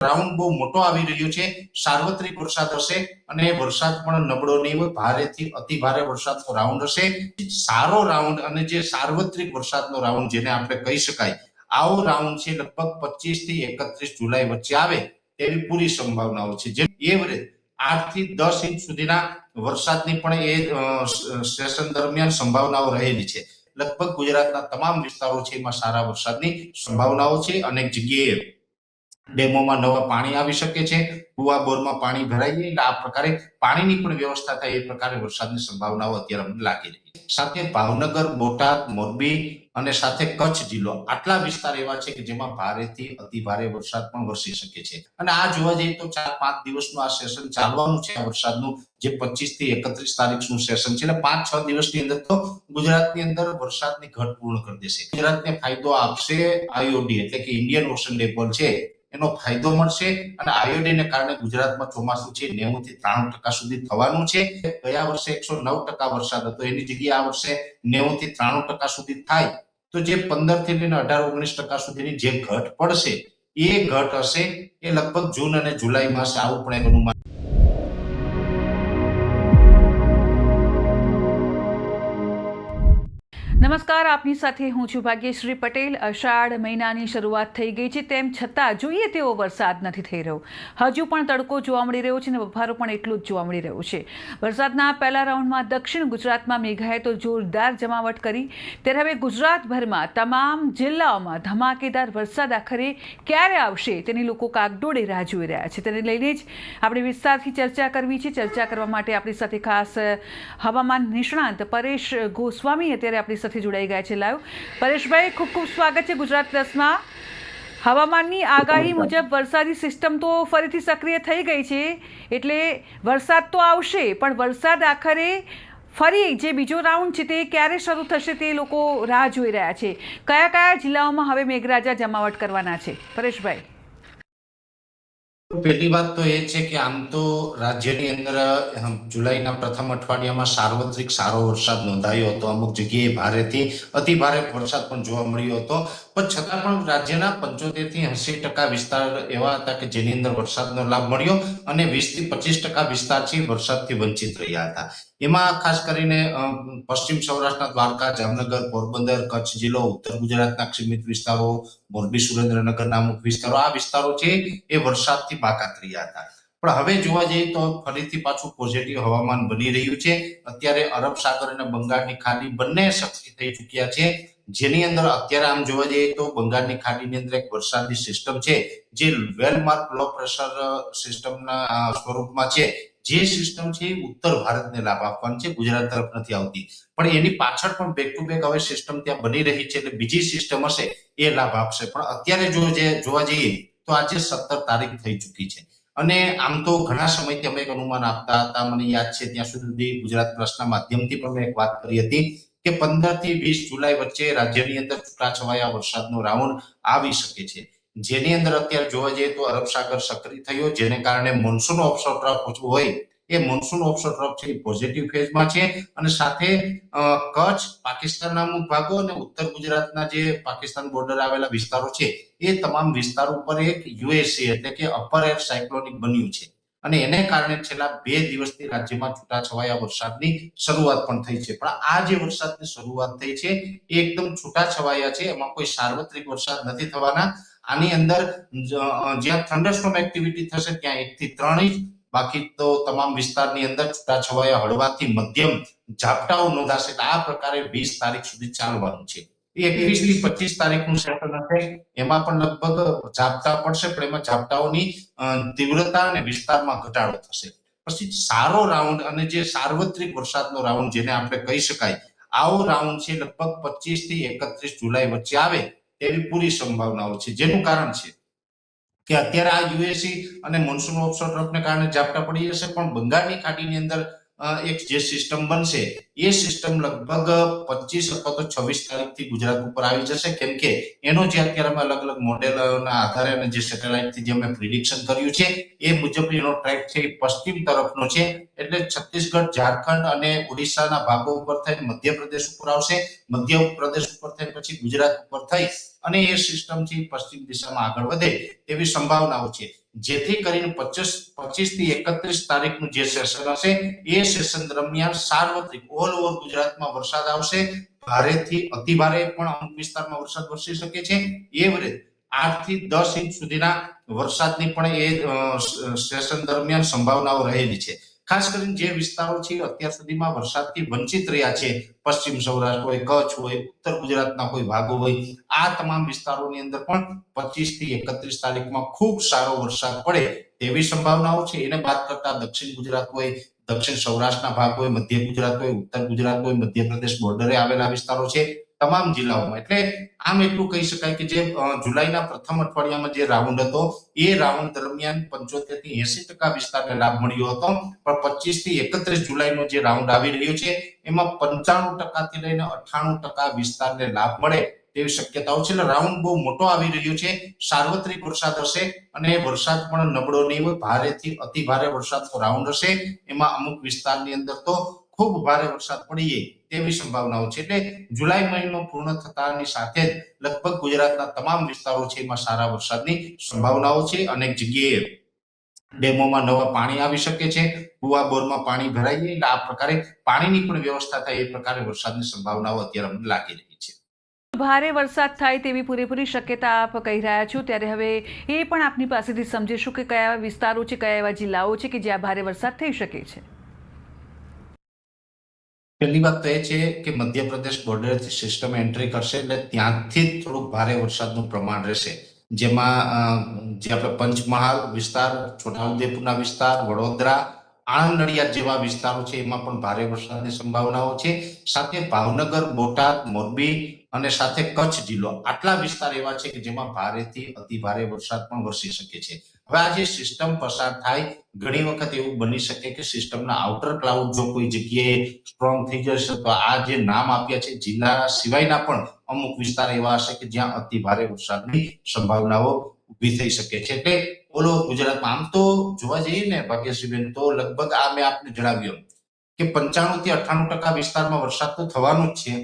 Round બહુ મોટો આવી રહ્યો છે, સાર્વત્રિક વરસાદ હશે અને વરસાદ પણ નબળો નહીં હોય, ભારેથી અતિ ભારે વરસાદનો રાઉન્ડ હશે, સારો રાઉન્ડ અને જે સાર્વત્રિક વરસાદનો રાઉન્ડ જેને આપણે કહી શકાય, આવો રાઉન્ડ છે લગભગ 25 થી 31 જુલાઈ વચ્ચે આવે તેવી પૂરી સંભાવનાઓ છે। જે એવરેજ 8 થી 10 ઇંચ સુધીના વરસાદની પણ એ સેશન દરમિયાન સંભાવનાઓ રહેલી છે। લગભગ ગુજરાતના તમામ વિસ્તારો છે એમાં સારા વરસાદની સંભાવનાઓ છે। અનેક જગ્યાએ ડેમોમાં નવા પાણી આવી શકે છે, કુવા બોરમાં પાણી ભરાઈ જાય એટલે આ પ્રકારે પાણીની પણ વ્યવસ્થા થાય એ પ્રકારે વરસાદની સંભાવનાઓ અત્યારે અમને લાગી રહી છે। સાથે ભાવનગર, બોટાદ, મોરબી અને સાથે કચ્છ જિલ્લો, આટલા વિસ્તાર એવા છે કે જેમાં ભારેથી અતિ ભારે વરસાદ પણ વરસી શકે છે। અને આ જોવા જઈએ તો 4-5 દિવસનું આ સેશન ચાલવાનું છે આ વરસાદનું, જે 25 થી 31 તારીખનું સેશન છે, એટલે 5-6 દિવસની અંદર તો ગુજરાતની અંદર વરસાદની ઘટ પૂર્ણ કરી દેશે। ગુજરાતને ફાયદો આપશે આઈઓડી એટલે કે ઇન્ડિયન ઓશન ડાયપોલ છે એનો ફાયદો મળશે અને આયોડીનને કારણે ગુજરાતમાં ચોમાસું છે 90 થી 93% સુધી થવાનું છે। ગયા વર્ષે 109% વરસાદ હતો, એની જગ્યાએ આ વર્ષે 90 થી 93% સુધી થાય તો જે 15 થી લઈને 18-19% સુધીની જે ઘટ પડશે એ ઘટ હશે એ લગભગ જૂન અને જુલાઈ માસે, આવું પણ એક અનુમાન। નમસ્કાર, આપની સાથે હું છું ભાગ્યશ્રી પટેલ। અષાઢ મહિનાની શરૂઆત થઈ ગઈ છે, તેમ છતાં જોઈએ તેવો વરસાદ નથી થઈ રહ્યો। હજુ પણ તડકો જોવા મળી રહ્યો છે અને બફારો પણ એટલો જ જોવા મળી રહ્યો છે। વરસાદના પહેલા રાઉન્ડમાં દક્ષિણ ગુજરાતમાં મેઘાએ જોરદાર જમાવટ કરી, ત્યારે હવે ગુજરાતભરમાં તમામ જિલ્લાઓમાં ધમાકેદાર વરસાદ આખરે ક્યારે આવશે તેની લોકો કાગડોળે રાહ જોઈ રહ્યા છે। તેને લઈને જ આપણે વિસ્તારથી ચર્ચા કરવી છે। ચર્ચા કરવા માટે આપણી સાથે ખાસ હવામાન નિષ્ણાંત પરેશ ગોસ્વામી અત્યારે આપણી સાથે જોડાઈ ગયા છે લાઈવ। પરેશભાઈ, ખૂબ ખૂબ સ્વાગત છે ગુજરાત પ્લસમાં। હવામાનની આગાહી મુજબ વરસાદી સિસ્ટમ તો ફરીથી સક્રિય થઈ ગઈ છે, એટલે વરસાદ તો આવશે, પણ વરસાદ આખરે ફરી જે બીજો રાઉન્ડ છે તે ક્યારે શરૂ થશે તે લોકો રાહ જોઈ રહ્યા છે। કયા કયા જિલ્લાઓમાં હવે મેઘરાજા જમાવટ કરવાના છે પરેશભાઈ? પહેલી વાત તો એ છે કે આમ તો રાજ્યની અંદર જુલાઈના પ્રથમ અઠવાડિયામાં સાર્વત્રિક સારો વરસાદ નોંધાયો હતો, અમુક જગ્યાએ ભારેથી અતિ ભારે વરસાદ પણ જોવા મળ્યો હતો, પણ છતાં પણ રાજ્યના 75 થી 80% વિસ્તાર એવા હતા કે જેની અંદર વરસાદનો લાભ મળ્યો અને 20 થી 25% વિસ્તાર છે વરસાદથી વંચિત રહ્યા હતા। એમાં ખાસ કરીને પશ્ચિમ સૌરાષ્ટ્રના દ્વારકા, જામનગર, પોરબંદર, કચ્છ જિલ્લો, ઉત્તર ગુજરાતના સીમિત વિસ્તારો, મોરબી, સુરેન્દ્રનગરના અમુક વિસ્તારો, આ વિસ્તારો છે એ વરસાદથી બાકાત રહ્યા હતા। પણ હવે જોવા જઈએ તો ફરીથી પાછું પોઝિટિવ હવામાન બની રહ્યું છે। અત્યારે અરબ સાગર અને બંગાળની ખાડી બંને સક્રિય થઈ ચૂક્યા છે, જેની અંદર અત્યારે આમ જોવા જઈએ તો બંગાળની ખાડીની અંદર એક વરસાદી સિસ્ટમ છે જે વેલમાર્ક લો પ્રેશર સિસ્ટમના સ્વરૂપમાં છે। જે સિસ્ટમ છે એ ઉત્તર ભારતને લાભ આપવાની છે, ગુજરાત તરફ નથી આવતી, પણ એની પાછળ પણ બેક ટુ બેક હવે સિસ્ટમ ત્યાં બની રહી છે, એટલે બીજી સિસ્ટમ હશે એ લાભ આપશે। પણ અત્યારે જોવા જઈએ તો આજે 17 તારીખ થઈ ચૂકી છે અને આમ તો ઘણા સમયથી અમે એક અનુમાન આપતા હતા, મને યાદ છે ત્યાં સુધી ગુજરાત પ્લસના માધ્યમથી પણ મેં એક વાત કરી હતી કે 15 થી 20 જુલાઈ વચ્ચે રાજ્યની અંદર છૂટાછવાયા વરસાદનો રાઉન્ડ આવી શકે છે, જેની અંદર અત્યારે જોવા જઈએ તો અરબ સાગર સક્રિય થયો, જેને કારણે મોન્સૂન ઓફશોર ટ્રફ હોય એ મોન્સૂન ઓફશોર ટ્રફ છે એ પોઝિટિવ ફેઝમાં છે અને સાથે કચ્છ, પાકિસ્તાનના અમુક ભાગો અને ઉત્તર ગુજરાતના જે પાકિસ્તાન બોર્ડર આવેલા વિસ્તારો છે એ તમામ વિસ્તારો ઉપર એક યુએસી એટલે કે અપર એર સાયક્લોનિક બન્યું છે અને એને કારણે છેલ્લા 2 દિવસથી રાજ્યમાં છૂટાછવાયા વરસાદની શરૂઆત પણ થઈ છે। પણ આ જે વરસાદની શરૂઆત થઈ છે એ એકદમ છૂટાછવાયા છે, એમાં કોઈ સાર્વત્રિક વરસાદ નથી થવાના। આની અંદર જ્યાં થંડરસ્ટોર્મ એક્ટિવિટી થશે ત્યાં 1 થી 3 ઇંચ, બાકી તો તમામ વિસ્તારની અંદર છૂટાછવાયા હળવાથી મધ્યમ ઝાપટાઓ નોંધાશે। આ પ્રકારે 20 તારીખ સુધી ચાલવાનું છે। 21 થી 25 તારીખનું સેશન હશે, એમાં પણ લગભગ ઝાપટા પડશે, પણ એમાં ઝાપટાઓની તીવ્રતા અને વિસ્તારમાં ઘટાડો થશે। પછી સારો રાઉન્ડ અને જે સાર્વત્રિક વરસાદનો રાઉન્ડ જેને આપણે કહી શકાય, આવો રાઉન્ડ છે લગભગ 25 થી 31 જુલાઈ વચ્ચે આવે તેવી પૂરી સંભાવનાઓ છે। જેનું કારણ છે કે અત્યારે આ યુએસી અને મોન્સૂન ઓફશોર ટ્રફને કારણે ઝાપટા પડી જશે, પણ બંગાળની ખાડીની અંદર એક જે સિસ્ટમ બનશે એ સિસ્ટમ લગભગ 25 અથવા તો 26 તારીખથી ગુજરાત ઉપર આવી જશે, કેમ કે એનો જે અત્યારે અમે અલગ અલગ મોડેલોના આધારે અને જે સેટેલાઇટથી જે અમે પ્રિડિક્શન કર્યું છે એ મુજબ એનો ટ્રેક છે એ પશ્ચિમ તરફનો છે, એટલે છત્તીસગઢ, ઝારખંડ અને ઓડિશાના ભાગો ઉપર થઈને મધ્યપ્રદેશ ઉપર આવશે, મધ્યપ્રદેશ ઉપર થઈને પછી ગુજરાત ઉપર થઈ અને એ સિસ્ટમ છે પશ્ચિમ દિશામાં આગળ વધે તેવી સંભાવનાઓ છે। જેથી કરીને 25 થી 31 તારીખનું જે સેશન હશે એ સેશન દરમિયાન સાર્વત્રિક ઓલ ઓવર ગુજરાતમાં વરસાદ આવશે. ભારેથી અતિ ભારે પણ અમુક વિસ્તારમાં વરસાદ વરસી શકે છે. એવરેજ 8 થી 10 ઇંચ સુધીના વરસાદની પણ એ સેશન દરમિયાન સંભાવનાઓ રહેલી છે. ખાસ કરીને જે વિસ્તારો છે અત્યાર સુધીમાં વરસાદથી વંચિત રહ્યા છે, પશ્ચિમ સૌરાષ્ટ્ર હોય, કચ્છ હોય, ઉત્તર ગુજરાતના કોઈ ભાગો હોય, આ તમામ વિસ્તારોની અંદર પણ 25 થી 31 તારીખમાં ખૂબ સારો વરસાદ પડે તેવી સંભાવનાઓ છે. એને બાદ કરતા દક્ષિણ ગુજરાત હોય, દક્ષિણ સૌરાષ્ટ્રના ભાગ હોય, મધ્ય ગુજરાત હોય, ઉત્તર ગુજરાત હોય, મધ્યપ્રદેશ બોર્ડરે આવેલા વિસ્તારો છે, તમામ જિલ્લાઓમાં. એટલે આમ એટલું કહી શકાય કે જે જુલાઈના પ્રથમ અઠવાડિયામાં જે રાઉન્ડ હતો એ રાઉન્ડ દરમિયાન 75 થી 80% વિસ્તારને લાભ મળ્યો હતો. પણ 25 થી 31 જુલાઈનો જે રાઉન્ડ આવી રહ્યો છે એમાં 95% થી લઈને 98% વિસ્તારને લાભ મળે તેવી શક્યતાઓ છે. એટલે રાઉન્ડ બહુ મોટો આવી રહ્યો છે. સાર્વત્રિક વરસાદ હશે અને વરસાદ પણ નબળો નહીં હોય. ભારેથી અતિ ભારે વરસાદનો રાઉન્ડ હશે. એમાં અમુક વિસ્તારની અંદર તો ખૂબ ભારે વરસાદ પડી જાય તેવી સંભાવનાઓ છે. એટલે જુલાઈ મહિનો પૂર્ણ થતાની સાથે જ લગભગ ગુજરાતના તમામ વિસ્તારો છે એમાં સારા વરસાદની સંભાવનાઓ છે. અનેક જગ્યાએ ડેમોમાં નવા પાણી આવી શકે છે, કુવા બોરમાં પાણી ભરાઈ જાય. એટલે આ પ્રકારે પાણીની પણ વ્યવસ્થા થાય એ પ્રકારે વરસાદની સંભાવનાઓ અત્યારે અમને લાગી રહી છે. ભારે વરસાદ થાય તેવી પૂરેપૂરી શક્યતા આપ કહી રહ્યા છો, ત્યારે હવે એ પણ આપની પાસેથી સમજીશું કે કયા વિસ્તારો છે, કયા એવા જિલ્લાઓ છે કે જ્યાં ભારે વરસાદ થઈ શકે છે. પહેલી વાત તો એ છે કે મધ્યપ્રદેશ બોર્ડરથી સિસ્ટમ એન્ટ્રી કરશે એટલે ત્યાંથી જ થોડુંક ભારે વરસાદનું પ્રમાણ રહેશે. જેમાં જે આપણે પંચમહાલ વિસ્તાર, છોટાઉદેપુરના વિસ્તાર, વડોદરા, આણંદ, નડિયાદ જેવા વિસ્તારો છે એમાં પણ ભારે વરસાદની સંભાવનાઓ છે. સાથે ભાવનગર, બોટાદ, મોરબી અને સાથે કચ્છ જિલ્લો, આટલા વિસ્તાર એવા છે કે જેમાં ભારેથી અતિ ભારે વરસાદ પણ વરસી શકે છે. હવે આ જે સિસ્ટમ પસાર થાય, ઘણી વખત એવું બની શકે કે સિસ્ટમના આઉટર ક્લાઉડ જો કોઈ જગ્યાએ સ્ટ્રોંગ થઈ જશે તો આ જે નામ આપ્યા છે જિલ્લા સિવાયના પણ અમુક વિસ્તાર એવા હશે કે જ્યાં અતિ ભારે વરસાદની સંભાવનાઓ ઊભી થઈ શકે છે. એટલે ઓલો ગુજરાતમાં આમ તો જોવા જઈએ ને ભાગ્યશ્રીબેન, તો લગભગ આ મેં આપને જણાવ્યું કે 95 થી 98% વિસ્તારમાં વરસાદ તો થવાનો જ છે.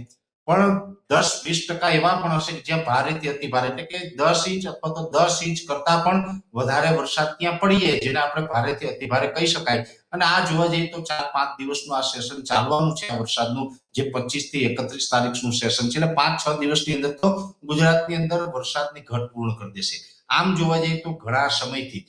પણ 10-20% એવા પણ હશે કે જ્યાં ભારેથી અતિ ભારે, એટલે કે 10 ઇંચ અથવા તો 10 ઇંચ કરતા પણ વધારે વરસાદ ત્યાં પડી જાય, જેને આપણે ભારેથી અતિ ભારે કહી શકાય. અને આ જોવા જઈએ તો 4-5 દિવસનું આ સેશન ચાલવાનું છે આ વરસાદનું, જે 25 થી 31 તારીખનું સેશન છે. એટલે 5-6 દિવસની અંદર તો ગુજરાતની અંદર વરસાદની ઘટ પૂર્ણ કરી દેશે. આમ જોવા જઈએ તો ઘણા સમયથી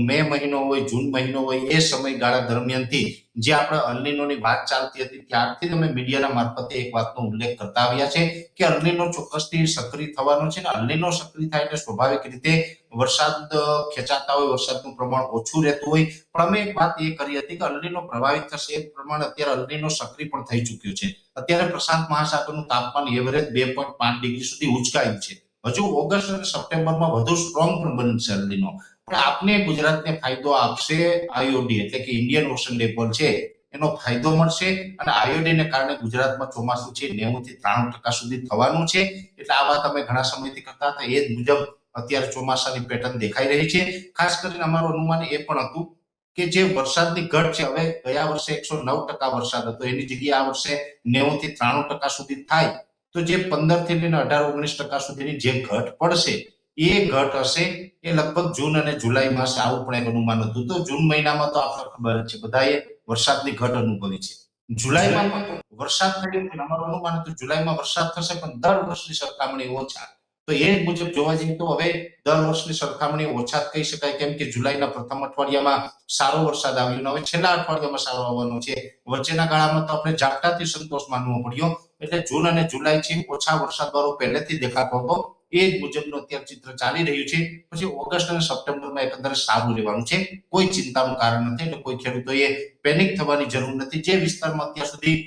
મે મહિનો હોય, જૂન મહિનો હોય, એ સમયગાળા દરમિયાનથી જે આપણે અલ્નીનોની વાત ચાલતી હતી ત્યારથી અમે મીડિયાના મારફતે એક વાતનો ઉલ્લેખ કરતા આવ્યા છે કે અલ્નીનો ચોક્કસથી સક્રિય થવાનો છે. ને અલ્નીનો સક્રિય થાય એટલે સ્વાભાવિક રીતે વરસાદ ખેંચાતા હોય, વરસાદનું પ્રમાણ ઓછું રહેતું હોય. પણ અમે એક વાત એ કરી હતી કે અલ્નીનો પ્રભાવિત થશે એ પ્રમાણે અત્યારે અલ્નીનો સક્રિય પણ થઈ ચુક્યો છે. અત્યારે પ્રશાંત મહાસાગરનું તાપમાન એવરેજ 2.5 ડિગ્રી સુધી ઉંચકાયું છે. હજુ ઓગસ્ટ અને સપ્ટેમ્બરમાં વધુ સ્ટ્રોંગ પણ બનશે અલ્નીનો. પણ આપને ગુજરાતને ફાયદો આપશે આઈઓડી, એટલે કે ઇન્ડિયન ઓશન ડિપોલ છે એનો ફાયદો મળશે. અને આઈઓડીને કારણે ગુજરાતમાં ચોમાસું છે 90 થી 93% સુધી થવાનું છે. એટલે આ વાત અમે ઘણા સમયથી કરતા હતા, એ જ મુજબ અત્યારે ચોમાસાની પેટર્ન દેખાઈ રહી છે. ખાસ કરીને અમારું અનુમાન એ પણ હતું કે જે વરસાદની ઘટ છે, હવે ગયા વર્ષે 109% વરસાદ હતો, એની જગ્યાએ આ વર્ષે 90 થી 93% સુધી થાય તો જે 15 થી લઈને 18-19% સુધીની જે ઘટ પડશે એ ઘટ હશે એ લગભગ જૂન અને જુલાઈમાં હશે. આવું પણ એક અનુમાન હતું. તો જૂન મહિનામાં તો આપણે ખબર છે બધાએ વરસાદની ઘટ અનુભવી છે. જુલાઈમાં પણ વરસાદ થયો છે, અમારું અનુમાન હતું જુલાઈમાં વરસાદ થશે પણ દર વર્ષની સરખામણી ઓછા. તો એ મુજબ જોવા જઈએ તો હવે દર વર્ષની સરખામણી ઓછા કહી શકાય, કેમ કે જુલાઈના પ્રથમ અઠવાડિયામાં સારો વરસાદ આવ્યો, હવે છેલ્લા અઠવાડિયામાં સારો આવવાનો છે. વચ્ચેના ગાળામાં તો આપણે ઝાપટાથી સંતોષ માનવો પડ્યો. એટલે જૂન અને જુલાઈ છે ઓછા વરસાદ વાળો પહેલેથી દેખાતો હતો. એ જ મુજબનું અત્યારે ચિત્ર ચાલી રહ્યું છે. પછી ઓગસ્ટ અને સપ્ટેમ્બરમાં એકંદરે સારું રહેવાનું છે, કોઈ ચિંતાનું કારણ નથી. એટલે કોઈ ખેડૂતોએ પેનિક થવાની જરૂર નથી. જે વિસ્તારમાં અત્યાર સુધી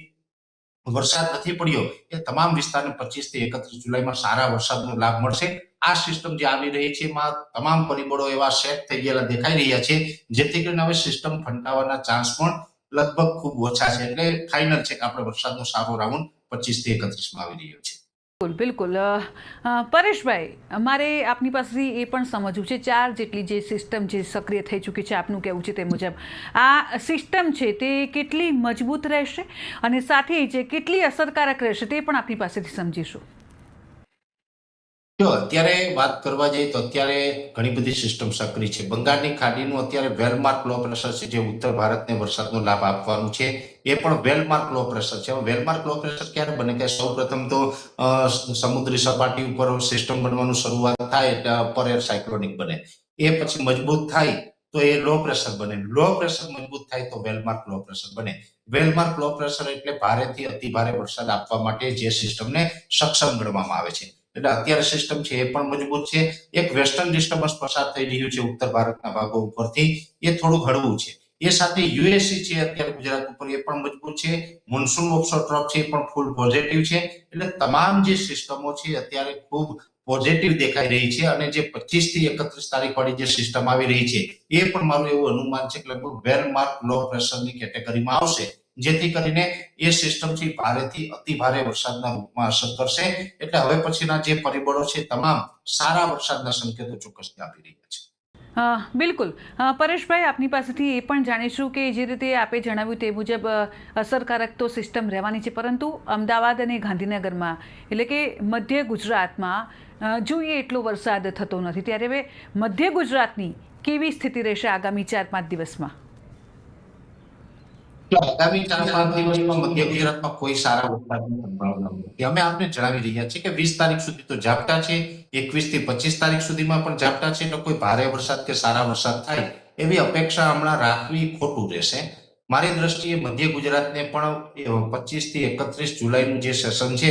વરસાદ નથી પડ્યો એ તમામ વિસ્તારને 25 થી 31 જુલાઈમાં સારા વરસાદનો લાભ મળશે. આ સિસ્ટમ જે આવી રહી છે એમાં તમામ પરિબળો એવા સેટ થઈ ગયેલા દેખાઈ રહ્યા છે, જેથી કરીને હવે સિસ્ટમ ફંટાવાના ચાન્સ પણ લગભગ ખૂબ ઓછા છે. એટલે ફાઇનલ છે કે આપણે વરસાદનો સારો રાઉન્ડ 25 થી 31 માં આવી રહ્યો છે. બિલકુલ. પરેશભાઈ, મારે આપની પાસેથી એ પણ સમજવું છે, 4 જેટલી જે સિસ્ટમ જે સક્રિય થઈ ચૂકી છે, આપનું કહેવું છે તે મુજબ આ સિસ્ટમ છે તે કેટલી મજબૂત રહેશે અને સાથે જે કેટલી અસરકારક રહેશે તે પણ આપની પાસેથી સમજીશું. જો અત્યારે વાત કરવા જઈએ તો અત્યારે ઘણી બધી સિસ્ટમ સક્રિય છે. બંગાળની ખાડીનું અત્યારે વેલમાર્ક લો પ્રેશર છે, જે ઉત્તર ભારતને વરસાદનો લાભ આપવાનું છે. એ પણ વેલમાર્ક લો પ્રેશર છે. હવે વેલમાર્ક લો પ્રેશર ક્યારે બને કે સૌપ્રથમ તો સમુદ્રી સપાટી ઉપર સિસ્ટમ બનવાનું શરૂઆત થાય એટલે અપર એર સાયક્લોનિક બને. એ પછી મજબૂત થાય તો એ લો પ્રેશર બને. લો પ્રેશર મજબૂત થાય તો વેલમાર્ક લો પ્રેશર બને. વેલમાર્ક લો પ્રેશર એટલે ભારેથી અતિ ભારે વરસાદ આપવા માટે જે સિસ્ટમને સક્ષમ ગણવામાં આવે છે. એટલે અત્યારે સિસ્ટમ છે એ પણ મજબૂત છે. એક વેસ્ટર્ન ડિસ્ટર્બન્સ પસાર થઈ રહ્યું છે ઉત્તર ભારતના ભાગો ઉપરથી, એ થોડું હળવું છે. એ સાથે યુએસસી છે અત્યારે ગુજરાત ઉપર, એ પણ મજબૂત છે. મોન્સૂન ઓફશોર ટ્રફ છે એ પણ ફૂલ પોઝિટિવ છે. એટલે તમામ જે સિસ્ટમો છે અત્યારે ખૂબ પોઝિટિવ દેખાઈ રહી છે. અને જે 25 થી 31 તારીખ વાળી જે સિસ્ટમ આવી રહી છે એ પણ મારું એવું અનુમાન છે કે લગભગ વેલમાર્ક લો પ્રેશરની કેટેગરીમાં આવશે, જેથી કરીને એ સિસ્ટમ છે ભારેથી અતિ ભારે વરસાદના રૂપમાં અસર કરશે. એટલે હવે પછીના જે પરિબળો છે તમામ સારા વરસાદના સંકેતો ચોક્કસથી આપી રહ્યા છે. બિલકુલ. પરેશભાઈ, આપની પાસેથી એ પણ જાણીશું કે જે રીતે આપે જણાવ્યું તે મુજબ અસરકારક તો સિસ્ટમ રહેવાની છે, પરંતુ અમદાવાદ અને ગાંધીનગરમાં એટલે કે મધ્ય ગુજરાતમાં જોઈએ એટલો વરસાદ થતો નથી. ત્યારે હવે મધ્ય ગુજરાતની કેવી સ્થિતિ રહેશે આગામી 4-5 દિવસમાં? આગામી 4-5 દિવસમાં મધ્ય ગુજરાતમાં કોઈ સારા વરસાદની સંભાવના નથી. અમે આપને જણાવી રહ્યા છીએ કે 20 તારીખ સુધી તો ઝાપટા છે, 21 થી 25 તારીખ સુધીમાં પણ ઝાપટા છે. એટલે કોઈ ભારે વરસાદ કે સારા વરસાદ થાય એવી અપેક્ષા હમણાં રાખવી ખોટું રહેશે. મારી દ્રષ્ટિએ મધ્ય ગુજરાતને પણ 25 થી 31 જુલાઈનું જે સેશન છે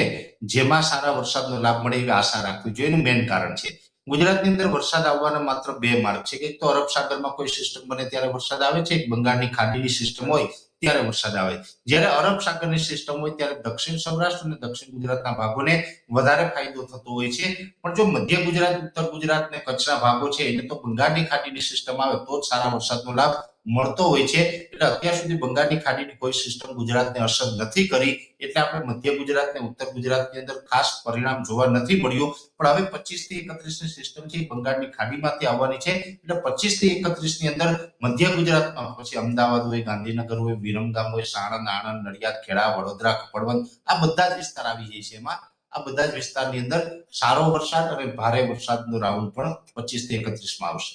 જેમાં સારા વરસાદનો લાભ મળે એવી આશા રાખવી જોઈએ. એનું મેઇન કારણ છે ગુજરાતની અંદર વરસાદ આવવાના માત્ર બે માર્ગ છે કે એક તો અરબ સાગરમાં કોઈ સિસ્ટમ બને ત્યારે વરસાદ આવે છે, એક બંગાળની ખાડીની સિસ્ટમ હોય ત્યારે વરસાદ આવે. જ્યારે અરબ સાગરની સિસ્ટમ હોય ત્યારે દક્ષિણ સૌરાષ્ટ્ર અને દક્ષિણ ગુજરાતના ભાગોને વધારે ફાયદો થતો હોય છે. પણ જો મધ્ય ગુજરાત, ઉત્તર ગુજરાત ને કચ્છના ભાગો છે એને તો બંગાળની ખાડીની સિસ્ટમ આવે તો જ સારા વરસાદનો લાભ મળતો હોય છે. એટલે અત્યાર સુધી બંગાળની ખાડીની કોઈ સિસ્ટમ ગુજરાતને અસર નથી કરી, એટલે આપણે મધ્ય ગુજરાત ને ઉત્તર ગુજરાતની અંદર ખાસ પરિણામ જોવા નથી મળ્યું. પણ હવે 25 થી 31 ની સિસ્ટમ છે બંગાળની ખાડીમાંથી આવવાની છે. એટલે 25 થી 31 ની અંદર મધ્ય ગુજરાતમાં પછી અમદાવાદ હોય, ગાંધીનગર હોય, વિરમગામ હોય, સાણંદ, આણંદ, નડિયાદ, ખેડા, વડોદરા, કપડવંજ, આ બધા જ વિસ્તાર આવી જાય છે. એમાં આ બધા જ વિસ્તારની અંદર સારો વરસાદ અને ભારે વરસાદનો રાઉન્ડ પણ 25 થી 31 માં આવશે.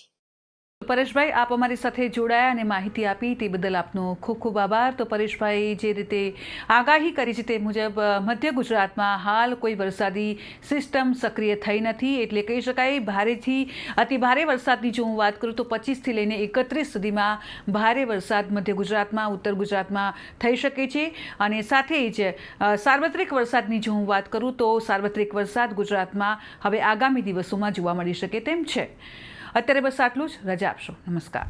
પરેશભાઈ, આપ અમારી સાથે જોડાયા અને માહિતી આપી તે બદલ આપનો ખૂબ ખૂબ આભાર. તો પરેશભાઈ જે રીતે આગાહી કરી છે તે મુજબ મધ્ય ગુજરાતમાં હાલ કોઈ વરસાદી સિસ્ટમ સક્રિય થઈ નથી, એટલે કહી શકાય ભારેથી અતિ ભારે વરસાદની જો હું વાત કરું તો 25થી લઈને 31 સુધીમાં ભારે વરસાદ મધ્ય ગુજરાતમાં, ઉત્તર ગુજરાતમાં થઈ શકે છે. અને સાથે જ સાર્વત્રિક વરસાદની જો હું વાત કરું તો સાર્વત્રિક વરસાદ ગુજરાતમાં હવે આગામી દિવસોમાં જોવા મળી શકે તેમ છે. અત્યારે બસ આટલું જ. રજા આપશો. નમસ્કાર.